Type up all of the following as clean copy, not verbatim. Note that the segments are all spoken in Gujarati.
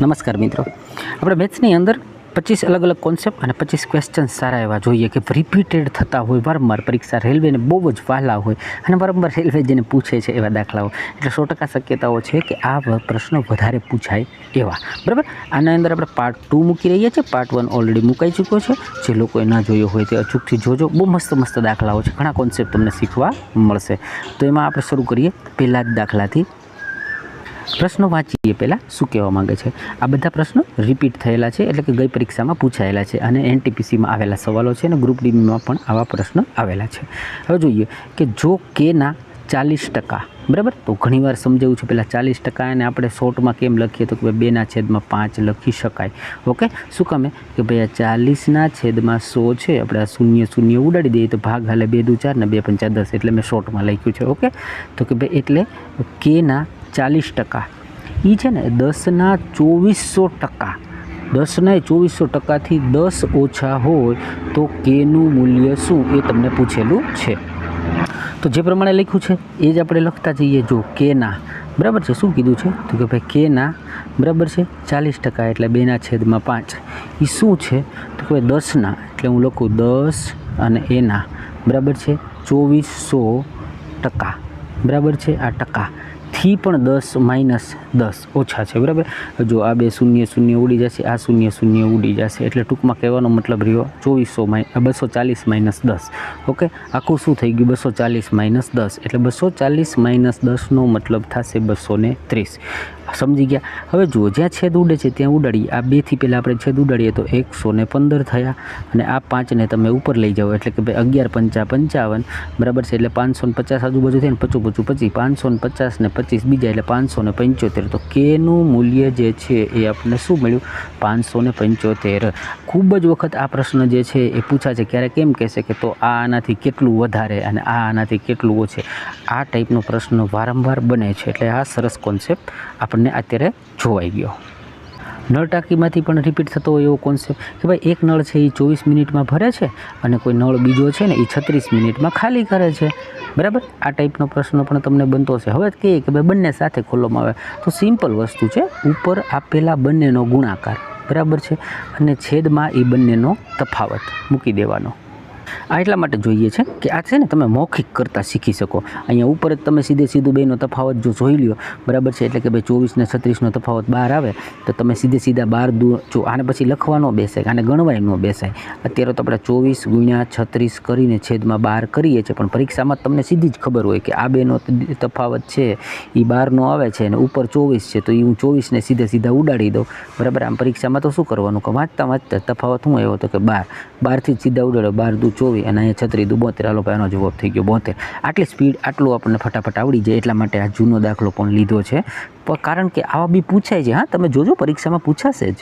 નમસ્કાર મિત્રો, આપણે મેથ્સની અંદર 25 અલગ અલગ કોન્સેપ્ટ અને 25 ક્વેશ્ચન સારા એવા જોઈએ કે રિપીટેડ થતા હોય, વારંવાર પરીક્ષા રેલવેને બહુ જ વહાલા હોય અને વારંવાર રેલવે જેને પૂછે છે એવા દાખલાઓ. એટલે 100% શક્યતાઓ છે કે આ પ્રશ્નો વધારે પૂછાય એવા. બરાબર, આના અંદર આપણે પાર્ટ 2 મૂકી રહીએ છીએ. પાર્ટ 1 ઓલરેડી મુકાઈ ચૂક્યો છે. જે લોકોએ ના જોયો હોય તે અચૂકથી જોજો. બહુ મસ્ત દાખલાઓ છે, ઘણા કોન્સેપ્ટ તમને શીખવા મળશે. તો એમાં આપણે શરૂ કરીએ પહેલા જ દાખલાથી. પ્રશ્નો વાંચીએ પહેલાં શું કહેવા માંગે છે. આ બધા પ્રશ્નો રિપીટ થયેલા છે, એટલે કે ગઈ પરીક્ષામાં પૂછાયેલા છે અને NTPCમાં આવેલા સવાલો છે અને ગ્રુપ ડીમાં પણ આવા પ્રશ્નો આવેલા છે. હવે જોઈએ કે જો કેના 40%, બરાબર, તો ઘણીવાર સમજાવ્યું છે પહેલાં 40%, અને આપણે શોર્ટમાં કેમ લખીએ તો કે 2/5 લખી શકાય. ઓકે, શું કામે કે ભાઈ આ 40/100 છે, આપણે આ શૂન્ય ઉડાડી દઈએ તો ભાગ હાલે 2 દુ 4 ને 2 પંચા 10, એટલે મેં શોર્ટમાં લખ્યું છે. ઓકે, તો કે ભાઈ એટલે કેના 40% એ છે ને 10/2400%. 10/2400%થી 10 ઓછા હોય તો કેનું મૂલ્ય શું, એ તમને પૂછેલું છે. તો જે પ્રમાણે લખ્યું છે એ જ આપણે લખતા જઈએ. જો કેના, બરાબર છે, શું કીધું છે તો કે ભાઈ કેના બરાબર છે 40%, એટલે 2/5 એ શું છે તો કે 10ના, એટલે હું લખું 10 અને એના બરાબર છે 2400%, બરાબર છે. આ ટકા થી પણ 10 - 10 ઓછા છે, બરાબર. જો આ 2 શૂન્ય ઉડી જશે, આ શૂન્ય ઉડી જશે, એટલે ટૂંકમાં કહેવાનો મતલબ રહ્યો 240 - 10. ઓકે, આખું શું થઈ ગયું 240 - 10, એટલે 240 - 10નો મતલબ થશે 230. સમજી ગયા? હવે જુઓ, જ્યાં છેદ ઉડે છે ત્યાં ઉડાડીએ. આ 2થી પહેલાં આપણે છેદ ઉડાડીએ તો 115 થયા, અને આ 5ને તમે ઉપર લઈ જાઓ એટલે કે ભાઈ 11 પંચા 55, બરાબર છે, એટલે 550 આજુબાજુ થઈને 55 25, 550 ને 25 બીજા એટલે 575. તો કેનું મૂલ્ય જે છે એ આપણને શું મળ્યું 575. ખૂબ જ વખત આ પ્રશ્ન જે છે એ પૂછાશે. ક્યારે કેમ કહેશે કે તો આ આનાથી કેટલું વધારે અને આ આનાથી કેટલું ઓછે. આ ટાઈપનો પ્રશ્ન વારંવાર બને છે, એટલે આ સરસ કોન્સેપ્ટ આપણને અત્યારે જોવાઈ ગયો. નળ ટાંકીમાંથી પણ રિપીટ થતો હોય એવો કોન્સેપ્ટ કે ભાઈ એક નળ છે એ 24 મિનિટમાં ભરે છે અને કોઈ નળ બીજો છે ને એ 36 મિનિટમાં ખાલી કરે છે, બરાબર. આ ટાઈપનો પ્રશ્ન પણ તમને બનતો છે. હવે કહીએ કે ભાઈ બંને સાથે ખોલવામાં આવે તો સિમ્પલ વસ્તુ છે, ઉપર આપેલા બંનેનો ગુણાકાર, બરાબર છે, અને છેદમાં એ બંનેનો તફાવત મૂકી દેવાનો. આ એટલા માટે જોઈએ છે કે આ છે ને તમે મૌખિક કરતાં શીખી શકો. અહીંયા ઉપર જ તમે સીધું બેનો તફાવત જો જોઈ લ્યો, બરાબર છે, એટલે કે ભાઈ 24 ને 36નો તફાવત 12 આવે તો તમે સીધા 12 જો આને પછી લખવાનો બેસાય, આને ગણવાય ન બેસાય. અત્યારે તો આપણે 24 × 36 કરીને છેદમાં 12 કરીએ છીએ, પણ પરીક્ષામાં તમને સીધી જ ખબર હોય કે આ બેનો તફાવત છે એ 12નો આવે છે અને ઉપર 24 છે, તો એ હું 24ને સીધા ઉડાડી દઉં, બરાબર. આમ પરીક્ષામાં તો શું કરવાનું કે વાંચતા તફાવત શું આવ્યો તો કે 12થી જ સીધા ઉડાડો, 12 × 24 અને અહીંયા 36 × 72. હાલો ભાઈ, એનો જવાબ થઈ ગયો 72. આટલી સ્પીડ, આટલું આપણને ફટાફટ આવડી જાય, એટલા માટે આ જૂનો દાખલો પણ લીધો છે. કારણ કે આવા બી પૂછાય છે. હા, તમે જોજો પરીક્ષામાં પૂછાશે જ.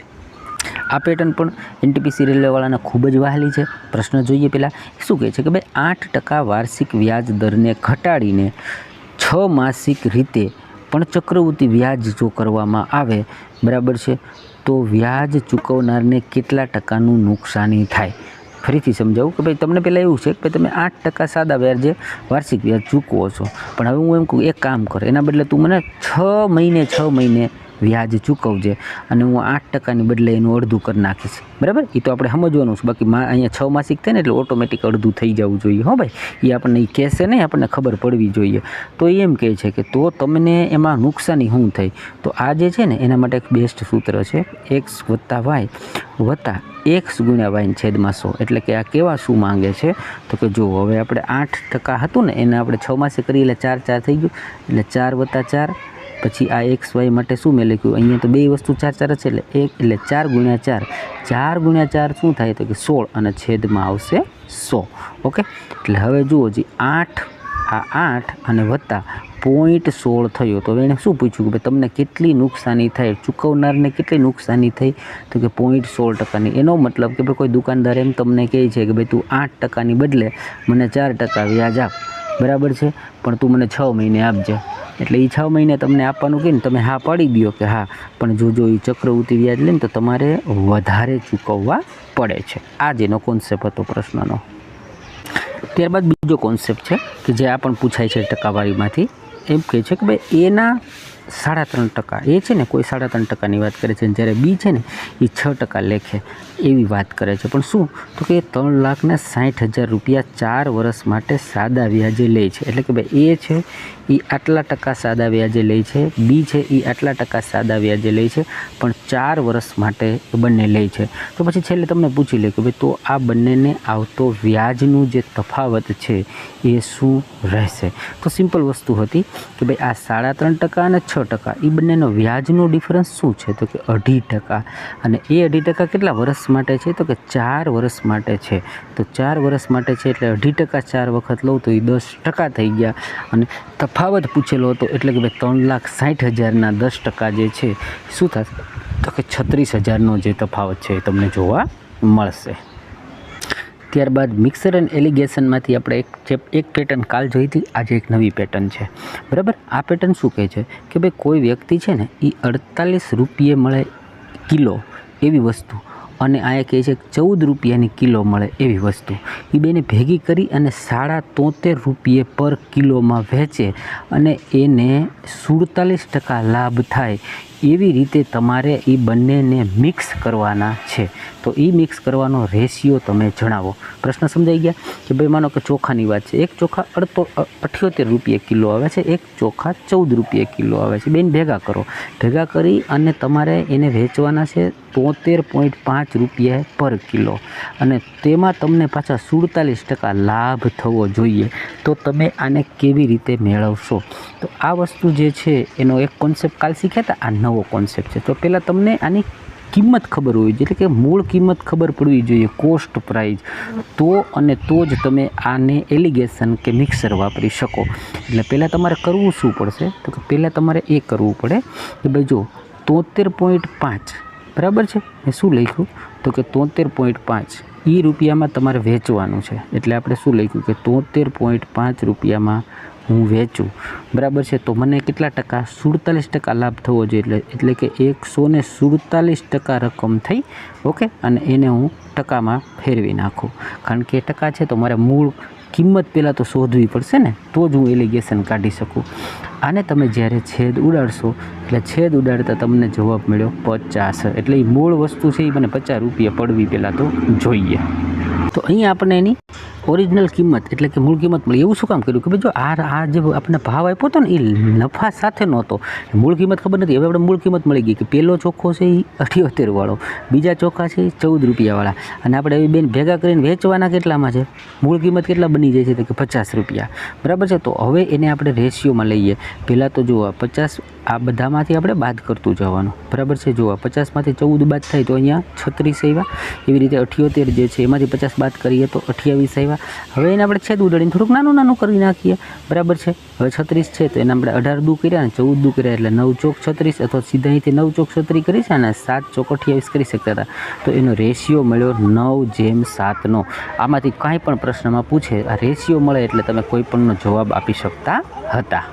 આ પેટર્ન પણ NTPC રેલવેવાળાને ખૂબ જ વહાલી છે. પ્રશ્ન જોઈએ પહેલાં શું કહે છે કે ભાઈ 8% વાર્ષિક વ્યાજ દરને ઘટાડીને 6 માસિક રીતે પણ ચક્રવૃત્તિ વ્યાજ જો કરવામાં આવે, બરાબર છે, તો વ્યાજ ચૂકવનારને કેટલા ટકાનું નુકસાની થાય. ફરીથી સમજાવું કે ભાઈ તમને પહેલાં એવું છે કે તમે 8% સાદા વ્યાજે વાર્ષિક વ્યાજ ચૂકવો છો, પણ હવે હું એમ કહું એક કામ કર, એના બદલે તું મને 6 મહિને વ્યાજ ચૂકવજે અને હું 8%ની બદલે એનું અડધું કરી નાખીશ, બરાબર. એ તો આપણે સમજવાનું છે. બાકી અહીંયા 6 માસિક થાય ને એટલે ઓટોમેટિક અડધું થઈ જવું જોઈએ. હો ભાઈ, એ આપણને એ કહેશે નહીં, આપણને ખબર પડવી જોઈએ. તો એ એમ કહે છે કે તો તમને એમાં નુકસાની શું થઈ. તો આ જે છે ને એના માટે એક બેસ્ટ સૂત્ર છે, x + y + x × y છેદમાં 100. એટલે કે આ કેવા શું માંગે છે તો કે જો હવે આપણે 8% હતું ને એને આપણે 6 માસે કરી એટલે 4 થઈ ગયું, એટલે 4 + 4. પછી આ XY માટે શું મેં લખ્યું, અહીંયા તો બે વસ્તુ 4 છે, એટલે 4 × 4. 4 × 4 શું થાય તો કે 16 અને છેદમાં આવશે 100. ઓકે, એટલે હવે જુઓ જી 8 અને વત્તા 0.16 થયો. તો એણે શું પૂછ્યું કે ભાઈ તમને કેટલી નુકસાની થાય, ચૂકવનારને કેટલી નુકસાની થઈ તો કે 0.16%ની. એનો મતલબ કે ભાઈ કોઈ દુકાનદાર એમ તમને કહે છે કે ભાઈ તું 8%ની બદલે મને 4% વ્યાજ આપ, બરાબર છે, પણ તું મને 6 મહિને આપજે. એટલે એ 6 મહિને તમને આપવાનું કહે ને તમે હા પાડી દો કે હા, પણ જો એ ચક્રવૃત્તિ વ્યાજ લે ને તો તમારે વધારે ચૂકવવા પડે છે. આ જેનો કોન્સેપ્ટ હતો પ્રશ્નનો. ત્યારબાદ બીજો કોન્સેપ્ટ છે કે જે આ પણ પૂછાય છે ટકાવારીમાંથી. એમ કહે છે કે ભાઈ એના 3.5% એ છે ને કોઈ 3.5%ની વાત કરે છે, જ્યારે બી છે ને એ 6% લેખે એવી વાત કરે છે. પણ શું તો કે 3,60,000 રૂપિયા 4 વર્ષ માટે સાદા વ્યાજે લે છે. એટલે કે ભાઈ એ છે એ આટલા ટકા સાદા વ્યાજે લે છે, બી છે એ આટલા ટકા સાદા વ્યાજે લે છે, પણ 4 વર્ષ માટે બંને લે છે. તો પછી છેલ્લે તમને પૂછી લે કે ભાઈ તો આ બંનેને આવતો વ્યાજનું જે તફાવત છે એ શું રહેશે. તો સિમ્પલ વસ્તુ હતી કે ભાઈ આ 3.5% અને 6% એ બંનેનો વ્યાજનો ડિફરન્સ શું છે તો કે 2.5%. અને એ 2.5% કેટલા વર્ષ માટે છે તો કે 4 વર્ષ માટે છે. તો 4 વર્ષ માટે છે એટલે 2.5% 4 વખત લઉં તો એ 10% થઈ ગયા. અને તફાવત પૂછેલો હતો એટલે કે ભાઈ 3,60,000ના 10% જે છે શું થશે તો કે 36,000નો જે તફાવત છે એ તમને જોવા મળશે. ત્યારબાદ મિક્સર એન્ડ એલિગેશનમાંથી આપણે એક પેટર્ન કાલ જોઈ હતી, આજે એક નવી પેટર્ન છે. બરાબર. આ પેટર્ન શું કહે છે કે ભાઈ કોઈ વ્યક્તિ છે ને એ 48 રૂપિયે મળે કિલો એવી વસ્તુ, અને આ કહે છે 14 રૂપિયાની કિલો મળે એવી વસ્તુ, એ બેને ભેગી કરી અને 73 રૂપિયે પર કિલોમાં વેચે અને એને 47% લાભ થાય એવી રીતે તમારે એ બંનેને મિક્સ કરવાના છે. તો એ મિક્સ કરવાનો રેશિયો તમે જણાવો. પ્રશ્ન સમજાઈ ગયા કે ભાઈ માનો કે ચોખાની વાત છે, એક ચોખા 78 રૂપિયે કિલો આવે છે, એક ચોખા 14 રૂપિયે કિલો આવે છે, બેન ભેગા કરો, ભેગા કરી અને તમારે એને વેચવાના છે 73.5 રૂપિયા પર કિલો, અને તેમાં તમને પાછા 47% લાભ થવો જોઈએ. તો તમે આને કેવી રીતે મેળવશો? તો આ વસ્તુ જે છે એનો એક કોન્સેપ્ટ કાલ શીખ્યા હતા, આ નવો કોન્સેપ્ટ છે. તો પહેલાં તમને આની કિંમત ખબર હોવી જોઈએ, એટલે કે મૂળ કિંમત ખબર પડવી જોઈએ, કોસ્ટ પ્રાઇસ, તો જ તમે આને એલિગેશન કે મિક્સર વાપરી શકો. એટલે પહેલાં તમારે કરવું શું પડશે તો કે પહેલાં તમારે એ કરવું પડે કે ભાઈ જો 73.5 બરાબર છે, એ શું લખ્યું તો કે 73.5 એ રૂપિયામાં તમારે વેચવાનું છે. એટલે આપણે શું લખ્યું કે 73.5 રૂપિયામાં હું વેચું, બરાબર છે. તો મને કેટલા ટકા 47% લાભ થવો જોઈએ, એટલે કે 147% રકમ થઈ. ઓકે. અને એને હું ટકામાં ફેરવી નાખું, કારણ કે ટકા છે તો મારે મૂળ કિંમત પહેલાં તો શોધવી પડશે ને, તો જ હું એલિગેશન કાઢી શકું. આને તમે જ્યારે છેદ ઉડાડશો એટલે છેદ ઉડાડતા તમને જવાબ મળ્યો 50. એટલે એ મૂળ વસ્તુ છે એ મને 50 રૂપિયા પડવી પહેલાં તો જોઈએ. તો અહીંયા આપણે એની ઓરિજિનલ કિંમત એટલે કે મૂળ કિંમત મળી. એવું શું કામ કર્યું કે ભાઈ જો આ જે આપણને ભાવ આપ્યો હતો ને એ નફા સાથે નહોતો, મૂળ કિંમત ખબર નથી. હવે આપણે મૂળ કિંમત મળી ગઈ કે પહેલો ચોખ્ખો છે એ 78 વાળો, બીજા ચોખ્ખા છે એ 14 રૂપિયાવાળા, અને આપણે એ બેન ભેગા કરીને વેચવાના કેટલામાં છે, મૂળ કિંમત કેટલા બની જાય છે તો કે 50 રૂપિયા, બરાબર છે. તો હવે એને આપણે રેશિયોમાં લઈએ. પહેલાં તો જુઓ 50 આ બધામાંથી આપણે બાદ કરતું જવાનું, બરાબર છે. જુઓ 50માંથી 14 બાદ થાય તો અહીંયા 36 આવ્યા, એવી રીતે 78 જે છે એમાંથી 50 બાદ કરીએ તો 28 આવ્યા. હવે એને આપણે છેદ ઉડાડીને થોડુંક નાનું કરી નાખીએ, બરાબર છે. હવે 36 છે તો એને આપણે 18 દુ કર્યા અને 14 દુ કર્યા એટલે 9 ચોક 36, અથવા સીધા અહીંથી 9 ચોક 36 કરી છે અને 7 ચોક 28 કરી શકતા હતા. તો એનો રેશિયો મળ્યો 9:7. આમાંથી કાંઈ પણ પ્રશ્નમાં પૂછે આ રેશિયો મળે એટલે તમે કોઈ પણનો જવાબ આપી શકતા હતા.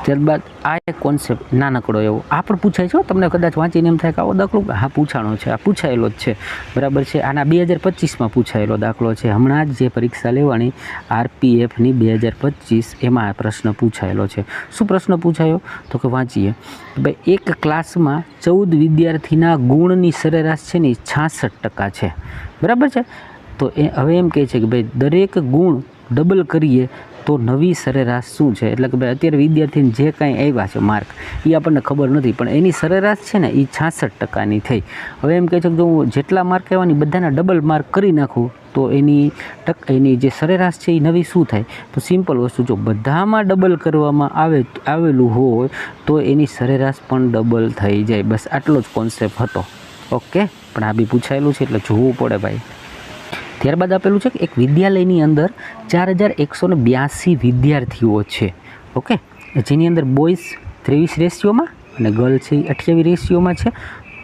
ત્યારબાદ આ એક કોન્સેપ્ટ નાનકડો એવો આ પણ પૂછાય છે, તમને કદાચ વાંચીને એમ થાય કે આવો દાખલો હા પૂછાણો છે, આ પૂછાયેલો જ છે, બરાબર છે. આના 2025માં પૂછાયેલો દાખલો છે. હમણાં જ જે પરીક્ષા લેવાની RPFની 2025 એમાં આ પ્રશ્ન પૂછાયેલો છે. શું પ્રશ્ન પૂછાયો તો કે વાંચીએ ભાઈ એક ક્લાસમાં 14 વિદ્યાર્થીના ગુણની સરેરાશ છે ને 66% છે, બરાબર છે. તો એ હવે એમ કહે છે કે ભાઈ દરેક ગુણ ડબલ કરીએ તો નવી સરેરાશ શું છે. એટલે કે ભાઈ અત્યારે વિદ્યાર્થીને જે કાંઈ આવ્યા છે માર્ક એ આપણને ખબર નથી, પણ એની સરેરાશ છે ને એ 66%ની થઈ. હવે એમ કહે છે કે જો હું જેટલા માર્ક આવ્યા ને બધાના ડબલ માર્ક કરી નાખું તો એની જે સરેરાશ છે એ નવી શું થાય. તો સિમ્પલ વસ્તુ, જો બધામાં ડબલ કરવામાં આવેલું હોય તો એની સરેરાશ પણ ડબલ થઈ જાય. બસ આટલો જ કોન્સેપ્ટ હતો. ઓકે. પણ આ બી પૂછાયેલું છે એટલે જોવું પડે ભાઈ. ત્યારબાદ આપેલું છે કે એક વિદ્યાલયની અંદર 4182 વિદ્યાર્થીઓ છે. ઓકે. જેની અંદર બોયઝ 23 રેશિયોમાં અને ગર્લ છે એ 28 રેશિયોમાં છે.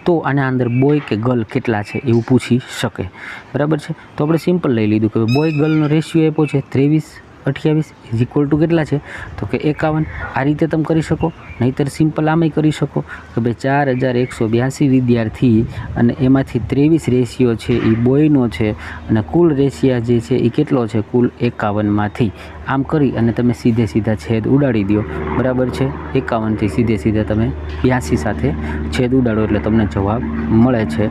તો આના અંદર બોય કે ગર્લ કેટલા છે એવું પૂછી શકે, બરાબર છે. તો આપણે સિમ્પલ લઈ લીધું કે બોય ગર્લનો રેશિયો આપ્યો છે 23, 28 ઇઝ ઇક્વલ ટુ કેટલા છે તો કે 51. આ રીતે તમે કરી શકો, નહીંતર સિમ્પલ આમાંય કરી શકો કે ભાઈ 4182 વિદ્યાર્થી અને એમાંથી 23 રેશિયો છે એ બોયનો છે અને કુલ રેશિયા જે છે એ કેટલો છે કુલ 51માંથી. આમ કરી અને તમે સીધે સીધા છેદ ઉડાડી દો, બરાબર છે. 51થી સીધે સીધા તમે 82 સાથે છેદ ઉડાડો એટલે તમને જવાબ મળે છે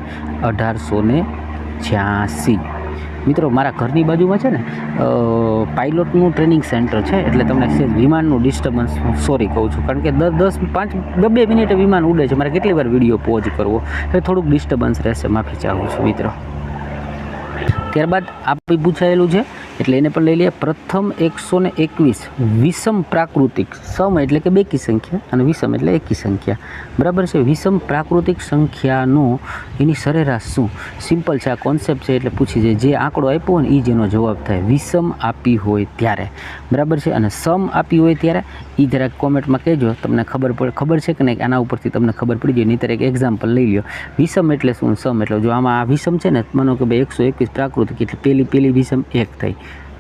1886. મિત્રો મારા ઘરની બાજુમાં છે ને પાયલોટનું ટ્રેનિંગ સેન્ટર છે, એટલે તમને વિમાનનું ડિસ્ટર્બન્સ સોરી કહું છું, કારણ કે 2 મિનિટે વિમાન ઉડે છે. મારે કેટલી વાર વિડીયો પોઝ કરવો એટલે થોડુંક ડિસ્ટર્બન્સ રહેશે, માફી ચાહું છું મિત્રો. ત્યારબાદ આપણી પૂછાયેલું છે એટલે એને પણ લઈ લઈએ. પ્રથમ 121 વિષમ પ્રાકૃતિક, સમ એટલે કે બેકી સંખ્યા અને વિષમ એટલે એકી સંખ્યા, બરાબર છે. વિષમ પ્રાકૃતિક સંખ્યાનો એની સરેરાશ શું? સિમ્પલ છે, આ કોન્સેપ્ટ છે એટલે પૂછી જાય. જે આંકડો આપ્યો હોય ને એ જેનો જવાબ થાય, વિષમ આપી હોય ત્યારે, બરાબર છે. અને સમ આપી હોય ત્યારે એ જરાક કોમેન્ટમાં કહેજો, તમને ખબર છે કે નહીં, આના ઉપરથી તમને ખબર પડી જાય. નહીંતર એક એક્ઝામ્પલ લઈ લો. વિષમ એટલે શું, સમ એટલે જો આમાં આ વિષમ છે ને, માનો કે ભાઈ 121 પ્રાકૃતિક એટલે પેલી વિષમ 1 થઈ,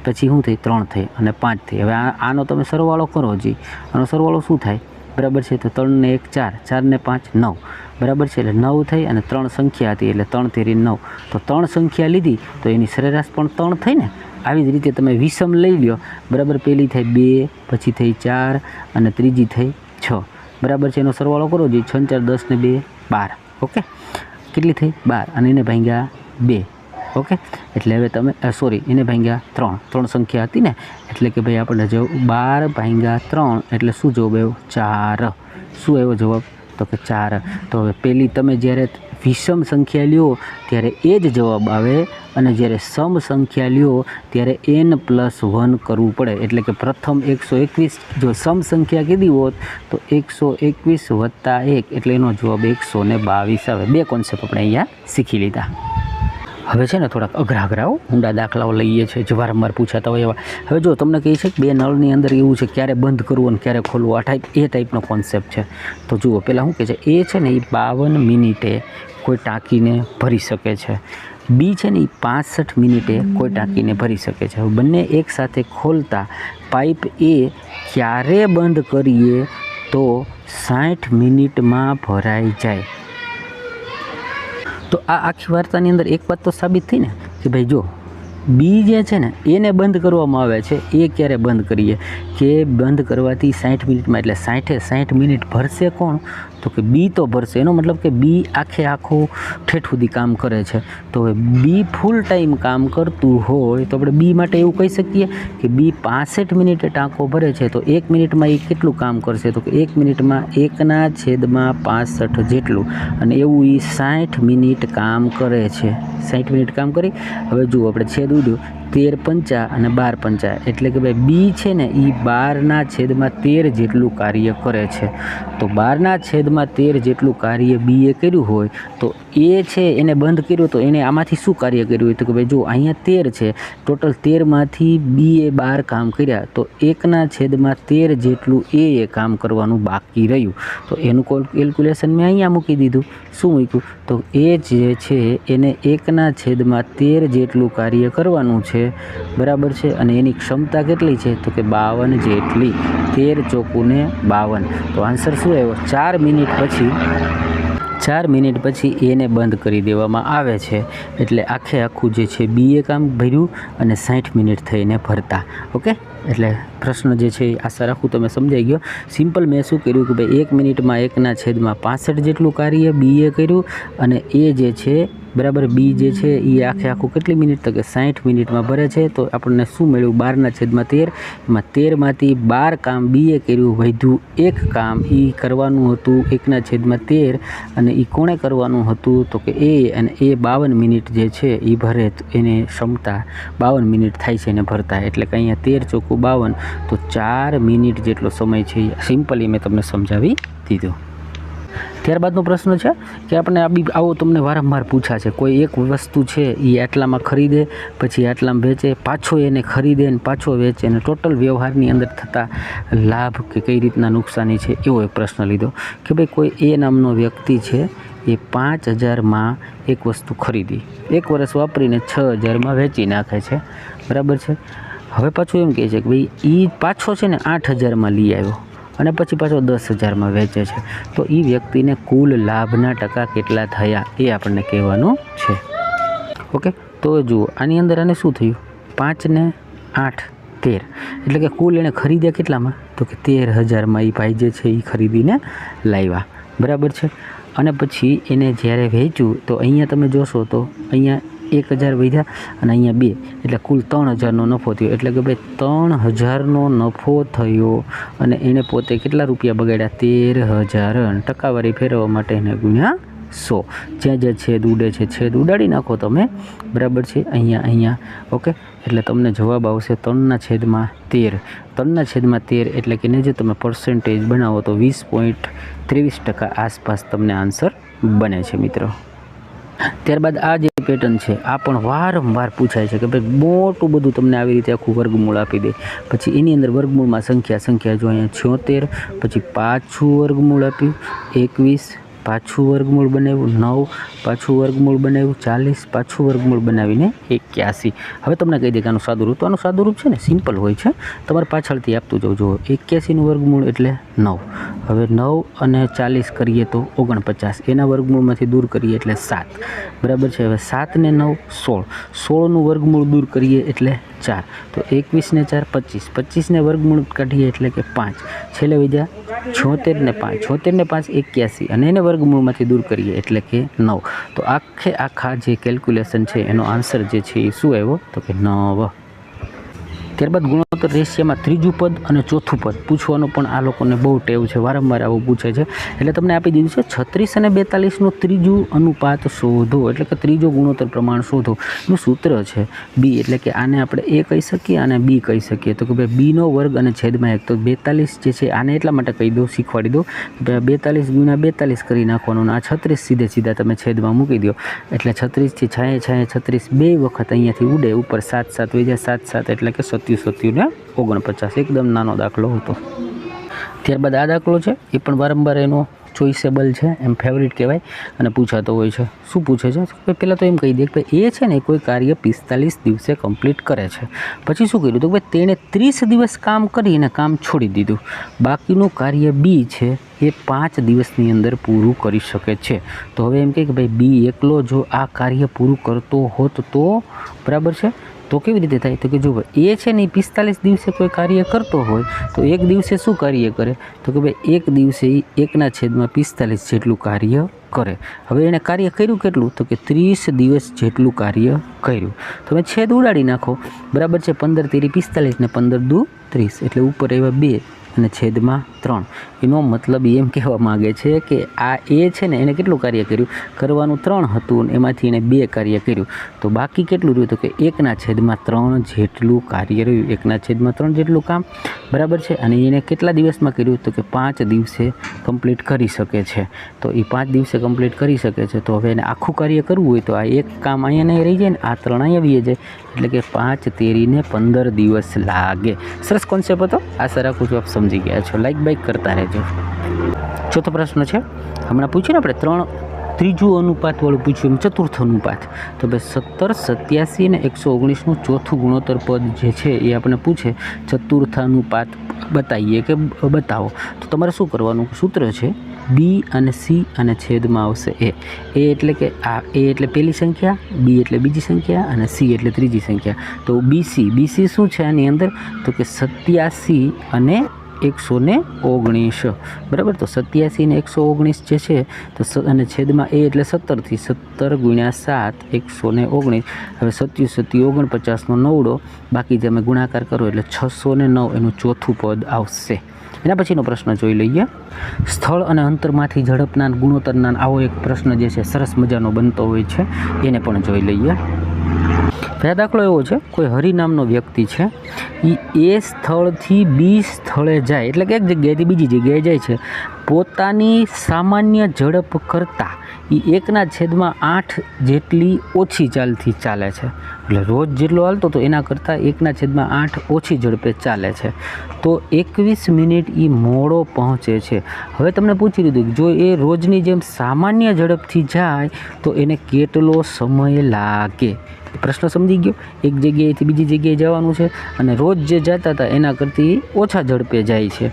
પછી શું થઈ 3 થઈ અને 5 થઈ. હવે આનો તમે સરવાળો કરો, જી આનો સરવાળો શું થાય, બરાબર છે. તો 3 ને 1 4, 4 ને 5 9, બરાબર છે. એટલે 9 થઈ અને 3 સંખ્યા હતી એટલે 3 તેરી 9. તો 3 સંખ્યા લીધી તો એની સરેરાશ પણ 3 થઈ ને. આવી જ રીતે તમે વિષમ લઈ લો, બરાબર. પહેલી થઈ 2, પછી થઈ 4 અને ત્રીજી થઈ 6, બરાબર છે. એનો સરવાળો કરો, જી 6 4 10 ને 2 12, ઓકે. કેટલી થઈ 12 અને એને ભાગ્યા 2, ઓકે. એટલે હવે તમે એને ભાગ્યા 3 સંખ્યા હતી ને, એટલે કે ભાઈ આપણે જવાબ 12 ભાગ્યા 3 એટલે શું જવાબ આવ્યો 4. શું આવ્યો જવાબ તો કે 4. તો હવે પહેલી તમે જ્યારે વિષમ સંખ્યા લ્યો ત્યારે એ જ જવાબ આવે, અને જ્યારે સમ સંખ્યા લ્યો ત્યારે n+1 કરવું પડે. એટલે કે પ્રથમ 121 જો સમ સંખ્યા કીધી હોત તો 121 વત્તા 1 એટલે એનો જવાબ 122 આવે. 2 કોન્સેપ્ટ આપણે અહીંયા શીખી લીધા. હવે છે ને થોડાક અઘરા ઊંડા દાખલાઓ લઈએ છીએ જે વારંવાર પૂછાતા હોય એવા. હવે જો તમને કહે છે કે 2 નળની અંદર એવું છે ક્યારે બંધ કરવું અને ક્યારે ખોલવું, એ ટાઈપનો કોન્સેપ્ટ છે. તો જુઓ પહેલાં શું કહે છે, એ છે ને એ 52 મિનિટે કોઈ ટાંકીને ભરી શકે છે. બી છે ને એ 65 મિનિટે કોઈ ટાંકીને ભરી શકે છે. બંને એકસાથે ખોલતા પાઇપ એ ક્યારે બંધ કરીએ તો 60 મિનિટમાં ભરાઈ જાય. તો આ આખી વાર્તાની અંદર એક વાત તો સાબિત થઈ ને કે ભાઈ જો બી જે છે ને એને બંધ કરવામાં આવે છે, એ ક્યારે બંધ કરીએ કે બંધ કરવાથી 60 મિનિટમાં, એટલે 60 મિનિટ ભરશે કોણ તો કે બી તો ભરશે. એનો મતલબ કે બી આખું ઠેઠ સુધી કામ કરે છે. તો હવે બી ફૂલ ટાઈમ કામ કરતું હોય તો આપણે બી માટે એવું કહી શકીએ કે બી 65 મિનિટે ટાંકો ભરે છે, તો 1 મિનિટમાં એ કેટલું કામ કરશે તો કે 1 મિનિટમાં 1/65 જેટલું, અને એવું એ 60 મિનિટ કામ કરે છે. 60 મિનિટ કામ કરી. હવે જુઓ આપણે છેદ ઉડ્યું 13 પંચા અને 12 પંચા, એટલે કે ભાઈ બી છે ને એ 12/13 જેટલું કાર્ય કરે છે. તો 12/13 જેટલું કાર્ય બીએ કર્યું હોય તો એ છે એને બંધ કર્યું, તો એને આમાંથી શું કાર્ય કર્યું હોય તો કે ભાઈ જો અહીંયા 13 છે, ટોટલ 13માંથી બીએ 12 કામ કર્યા, તો 1/13 જેટલું એ કામ કરવાનું બાકી રહ્યું. તો એનું કેલ્ક્યુલેશન મેં અહીંયા મૂકી દીધું. શું મૂક્યું તો એ જે છે એને 1/13 જેટલું કાર્ય કરવાનું છે, બરાબર છે. અને એની ક્ષમતા કેટલી છે તો કે 52 જેટલી. 13 ચોકું ને 52. તો આન્સર શું આવ્યો 4 મિનિટ પછી એને બંધ કરી દેવામાં આવે છે. એટલે આખું જે છે બીએ કામ ભર્યું અને 60 મિનિટ થઈને ભરતા. ઓકે, એટલે પ્રશ્ન જે છે આશા રાખું તમે સમજાઈ ગયો. સિમ્પલ મેં શું કર્યું કે ભાઈ 1 મિનિટમાં 1/65 જેટલું કાર્ય બીએ કર્યું, અને એ જે છે બરાબર બી જે છે એ આખું કેટલી મિનિટ તો કે 60 મિનિટમાં ભરે છે. તો આપણને શું મળ્યું 12/13, એમાં 13માંથી 12 કામ બીએ કર્યું, વધ્યું 1 કામ એ કરવાનું હતું 1/13, અને એ કોણે કરવાનું હતું તો કે એ, અને એ 52 મિનિટ જે છે એ ભરે, એને ક્ષમતા 52 મિનિટ થાય છે એને ભરતા. એટલે કે અહીંયા 13 ચોખ્ખું 52, તો 4 મિનિટ જેટલો સમય છે સિમ્પલી મેં તમને સમજાવી દીધું. ત્યારબાદનો પ્રશ્ન છે કે આપણે આવો તમને વારંવાર પૂછા છે, કોઈ એક વસ્તુ છે એ આટલામાં ખરીદે, પછી આટલામાં વેચે, પાછો એને ખરીદે ને પાછો વેચે, અને ટોટલ વ્યવહારની અંદર થતા લાભ કે કઈ રીતના નુકસાની છે એવો એક પ્રશ્ન લીધો કે ભાઈ કોઈ એ નામનો વ્યક્તિ છે એ 5000માં એક વસ્તુ ખરીદી, 1 વર્ષ વાપરીને 6000માં વેચી નાખે છે, બરાબર છે. હવે પાછું એમ કહે છે કે ભાઈ એ પાછો છે ને 8,000માં લઈ આવ્યો અને પછી પાછો 10,000માં વેચે છે, તો એ વ્યક્તિને કુલ લાભના ટકા કેટલા થયા એ આપણને કહેવાનું છે. ઓકે, તો જુઓ આની અંદર આને શું થયું, 5 ને 8 13, એટલે કે કુલ એણે ખરીદ્યા કેટલામાં, તો કે 13,000માં એ ભાઈ જે છે એ ખરીદીને લાવ્યા. બરાબર છે. અને પછી એને જ્યારે વેચ્યું તો અહીંયા તમે જોશો તો અહીંયા 1,000 વધ્યા અને અહીંયા 2, એટલે કુલ 3,000નો નફો થયો. એટલે કે ભાઈ 3,000નો નફો થયો અને એણે પોતે કેટલા રૂપિયા બગાડ્યા, 13,000. ટકાવારી ફેરવવા માટે એને ગુણ્યા 100. જ્યાં જ્યાં છેદ ઉડે છે છેદ ઉડાડી નાખો તમે. બરાબર છે. અહીંયા ઓકે, એટલે તમને જવાબ આવશે 3/13. 3/13 એટલે કે એને જે તમે પર્સન્ટેજ બનાવો તો 20.23% આસપાસ તમને આન્સર બને છે મિત્રો. ત્યારબાદ આ જે પેટર્ન છે આ પણ વારંવાર પૂછાય છે કે ભાઈ મોટું બધું તમને આવી રીતે આખું વર્ગમૂળ આપી દે, પછી એની અંદર વર્ગમૂળમાં સંખ્યા જો અહીંયા 76, પછી પાછું વર્ગમૂળ આપ્યું 21, પાછું વર્ગમૂળ બનાવ્યું 9, પાછું વર્ગમૂળ બનાવ્યું 40, પાછું વર્ગમૂળ બનાવીને 81. હવે તમને કહી દે કે આનું સાદુરૂપ, તો આનું સાદુરૂપ છે ને સિમ્પલ હોય છે, તમારે પાછળથી આપતું જવું. જુઓ 81નું વર્ગમૂળ એટલે 9. હવે 9 અને 40 કરીએ તો 49, એના વર્ગમૂળમાંથી દૂર કરીએ એટલે 7. બરાબર છે. હવે 7 ને 9 16, 16નું વર્ગમૂળ દૂર કરીએ એટલે 4, તો 21 ને 4 25, 25ને વર્ગમૂળ કાઢીએ એટલે કે 5, છેલ્લે વધ્યા 76 ને 5, 76 ને 5 81, અને એને વર્ગમૂળમાંથી દૂર કરીએ એટલે કે 9. તો આખા જે કેલ્ક્યુલેશન છે એનો આન્સર જે છે એ શું આવ્યો, તો કે 9. ત્યારબાદ ગુણોત્તર રેશિયામાં ત્રીજું પદ અને ચોથું પદ પૂછવાનો પણ આ લોકોને બહુ ટેવ છે, વારંવાર આવું પૂછે છે. એટલે તમને આપી દીધું છે 36 અને 42નું ત્રીજું અનુપાત શોધો, એટલે કે ત્રીજો ગુણોત્તર પ્રમાણ શોધો. એનું સૂત્ર છે બી, એટલે કે આને આપણે એ કહી શકીએ અને બી કહી શકીએ. તો કે ભાઈ બીનો વર્ગ અને છેદમાં 1, તો 42 જે છે આને એટલા માટે કહી દો, શીખવાડી દો કે ભાઈ 42 ગુણ્યા 42 કરી નાખવાનું, આ 36 સીધે તમે છેદમાં મૂકી દો, એટલે 36 થી છાંયે 36 2 વખત અહીંયાથી ઉડે, ઉપર 7 7 વહી જાય, 7 7 એટલે કે 27 ને 49. એકદમ નાનો દાખલો હતો. ત્યારબાદ આ દાખલો છે એ પણ વારંવાર એનો ચોઇસેબલ છે, એમ ફેવરિટ કહેવાય અને પૂછાતો હોય છે. શું પૂછે છે, પહેલાં તો એમ કહી દે કે ભાઈ એ છે ને કોઈ કાર્ય 45 દિવસે કમ્પ્લીટ કરે છે. પછી શું કર્યું, તો ભાઈ તેણે 30 દિવસ કામ કરીને કામ છોડી દીધું. બાકીનું કાર્ય બી છે એ 5 દિવસની અંદર પૂરું કરી શકે છે. તો હવે એમ કહે કે ભાઈ બી એકલો જો આ કાર્ય પૂરું કરતો હોત તો બરાબર છે, તો કેવી રીતે થાય, તો કે જો એ છે ને 45 દિવસે કોઈ કાર્ય કરતો હોય તો એક દિવસે શું કાર્ય કરે, તો કે ભાઈ એક દિવસે 1/45 જેટલું કાર્ય કરે. હવે એણે કાર્ય કર્યું કેટલું, તો કે 30 દિવસ જેટલું કાર્ય કર્યું. તમે છેદ ઉડાડી નાખો. બરાબર છે. 15 તેરી 45 ને 15 દુ 30, એટલે ઉપર એવા 2 અને છેદમાં 3. એનો મતલબ એમ કહેવા માગે છે કે આ એ છે ને એણે કેટલું કાર્ય કર્યું, કરવાનું 3 હતું અને એમાંથી એણે 2 કાર્ય કર્યું, તો બાકી કેટલું રહ્યું, તો કે 1/3 જેટલું કાર્ય રહ્યું, 1/3 જેટલું કામ. બરાબર છે. અને એને કેટલા દિવસમાં કર્યું, તો કે 5 દિવસે કમ્પ્લીટ કરી શકે છે. તો એ 5 દિવસે કમ્પ્લીટ કરી શકે છે. તો હવે એને આખું કાર્ય કરવું હોય તો આ એક કામ અહીંયા નહીં રહી જાય ને આ 3 અહીંયા આવી જાય, એટલે કે 5 તેરીને 15 દિવસ લાગે. સરસ કોન્સેપ્ટ હતો. આશા રાખું છું આપ સમજી ગયા છો. લાઈક બાઈક કરતા રહેજો. ચોથો પ્રશ્ન છે, હમણાં પૂછ્યું ને આપણે ત્રીજું અનુપાત વાળું પૂછ્યું, એમ ચતુર્થ અનુપાત. તો ભાઈ 17, 87 અને 119નું ચોથું ગુણોત્તર પદ જે છે એ આપણે પૂછે ચતુર્થ અનુપાત બતાવીએ કે બતાવો. તો તમારે શું કરવાનું, સૂત્ર છે બી અને સી અને છેદમાં આવશે એ. એટલે કે આ એ એટલે પહેલી સંખ્યા, બી એટલે બીજી સંખ્યા અને સી એટલે ત્રીજી સંખ્યા. તો બીસી શું છે આની અંદર, તો કે 87 અને 119. બરાબર. તો 87 ને 119 જે છે તો અને છેદમાં એ એટલે 17 થી 17 ગુણ્યા 7 119. હવે 77 49નો 9, બાકી તમે ગુણાકાર કરો એટલે 609 એનું ચોથું પદ આવશે. એના પછીનો પ્રશ્ન જોઈ લઈએ. સ્થળ અને અંતરમાંથી ઝડપના ગુણોત્તરના આવો એક પ્રશ્ન જે છે સરસ મજાનો બનતો હોય છે, એને પણ જોઈ લઈએ. પહેલો દાખલો એવો છે, કોઈ હરિ નામનો વ્યક્તિ છે, એ સ્થળથી બી સ્થળે જાય, એટલે કે એક જગ્યાએથી બીજી જગ્યાએ જાય છે, પોતાની સામાન્ય ઝડપ કરતાં એ 1/8 જેટલી ઓછી ચાલથી ચાલે છે. એટલે રોજ જેટલો હાલતો તો એના કરતાં 1/8 ઓછી ઝડપે ચાલે છે. તો 21 મિનિટ એ મોડો પહોંચે છે. હવે તમને પૂછી લીધું કે જો એ રોજની જેમ સામાન્ય ઝડપથી જાય તો એને કેટલો સમય લાગે. પ્રશ્ન સમજી ગયો? એક જગ્યાએથી બીજી જગ્યાએ જવાનું છે અને રોજ જે જતા હતા એના કરતાં ઓછા ઝડપે જાય છે,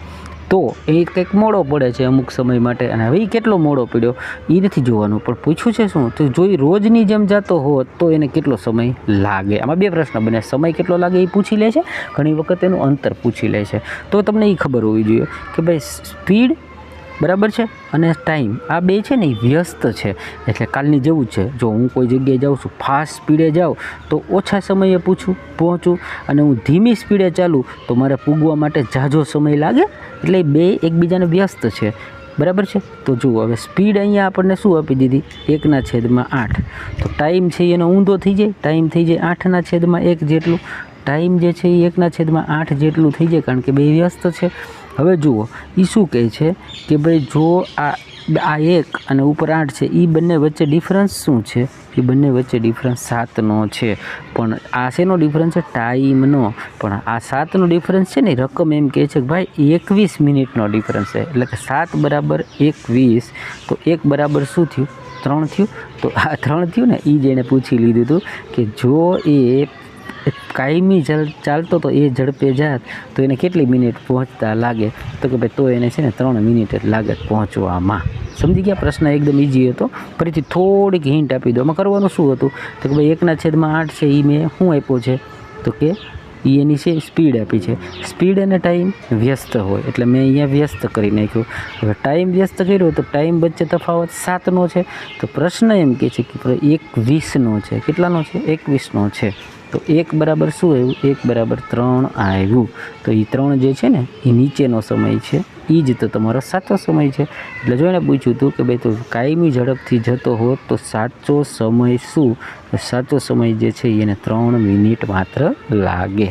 તો એ કંઈક મોડો પડે છે અમુક સમય માટે, અને હવે એ કેટલો મોડો પડ્યો એ નથી જોવાનું, પણ પૂછ્યું છે શું? તો જો એ રોજની જેમ જતો હોત તો એને કેટલો સમય લાગે. આમાં બે પ્રશ્ન બને, સમય કેટલો લાગે એ પૂછી લે છે, ઘણી વખત એનું અંતર પૂછી લે છે. તો તમને એ ખબર હોવી જોઈએ કે ભાઈ સ્પીડ બરાબર છે અને ટાઈમ આ બે છે ને એ વ્યસ્ત છે. એટલે કાલની જેવું જ છે, જો હું કોઈ જગ્યાએ જાઉં છું, ફાસ્ટ સ્પીડે જાઉં તો ઓછા સમયે પહોંચું, અને હું ધીમી સ્પીડે ચાલું તો મારે પૂગવા માટે ઝાઝો સમય લાગે. એટલે બે એકબીજાને વ્યસ્ત છે, બરાબર છે. તો જુઓ હવે સ્પીડ અહીંયા આપણને શું આપી દીધી? 1/8. તો ટાઈમ છે એનો ઊંધો થઈ જાય, ટાઈમ થઈ જાય 8/1 જેટલું. ટાઈમ જે છે એ 1/8 જેટલું થઈ જાય, કારણ કે બે વ્યસ્ત છે. હવે જુઓ એ શું કહે છે કે ભાઈ જો આ 1 અને ઉપર 8 છે, એ બંને વચ્ચે ડિફરન્સ શું છે? એ બંને વચ્ચે ડિફરન્સ 7નો છે. પણ આ શેનો ડિફરન્સ છે? ટાઈમનો. પણ આ 7નો ડિફરન્સ છે ને રકમ એમ કહે છે કે ભાઈ 21 મિનિટનો ડિફરન્સ છે. એટલે કે 7 = 21, તો 1 બરાબર શું થયું? 3 થયું. તો આ 3 થયું ને, એ જ એણે પૂછી લીધું હતું કે જો એ કાયમી ચાલતો તો એ ઝડપે જાત તો એને કેટલી મિનિટ પહોંચતા લાગે? તો કે ભાઈ તો એને છે ને 3 મિનિટ જ લાગે પહોંચવામાં. સમજી ગયા? પ્રશ્ન એકદમ ઇઝી હતો. ફરીથી થોડીક હિન્ટ આપી દો. આમાં કરવાનું શું હતું? તો કે ભાઈ 1/8 છે એ મેં શું આપ્યો છે? તો કે એની છે સ્પીડ આપી છે. સ્પીડ અને ટાઈમ વ્યસ્ત હોય એટલે મેં અહીંયા વ્યસ્ત કરી નાખ્યું. હવે ટાઈમ વ્યસ્ત કર્યો તો ટાઈમ વચ્ચે તફાવત 7નો છે. તો પ્રશ્ન એમ કહે છે કે 21નો છે. કેટલાનો છે? 21નો છે. તો 1 બરાબર શું આવ્યું? 1 બરાબર 3 આવ્યું. તો એ 3 જે છે ને એ નીચેનો સમય છે, એ જ તો તમારો સાચો સમય છે. એટલે જો એને પૂછ્યું હતું કે ભાઈ તો કાયમી ઝડપથી જતો હોત તો સાચો સમય શું? સાચો સમય જે છે એને 3 મિનિટ માત્ર લાગે.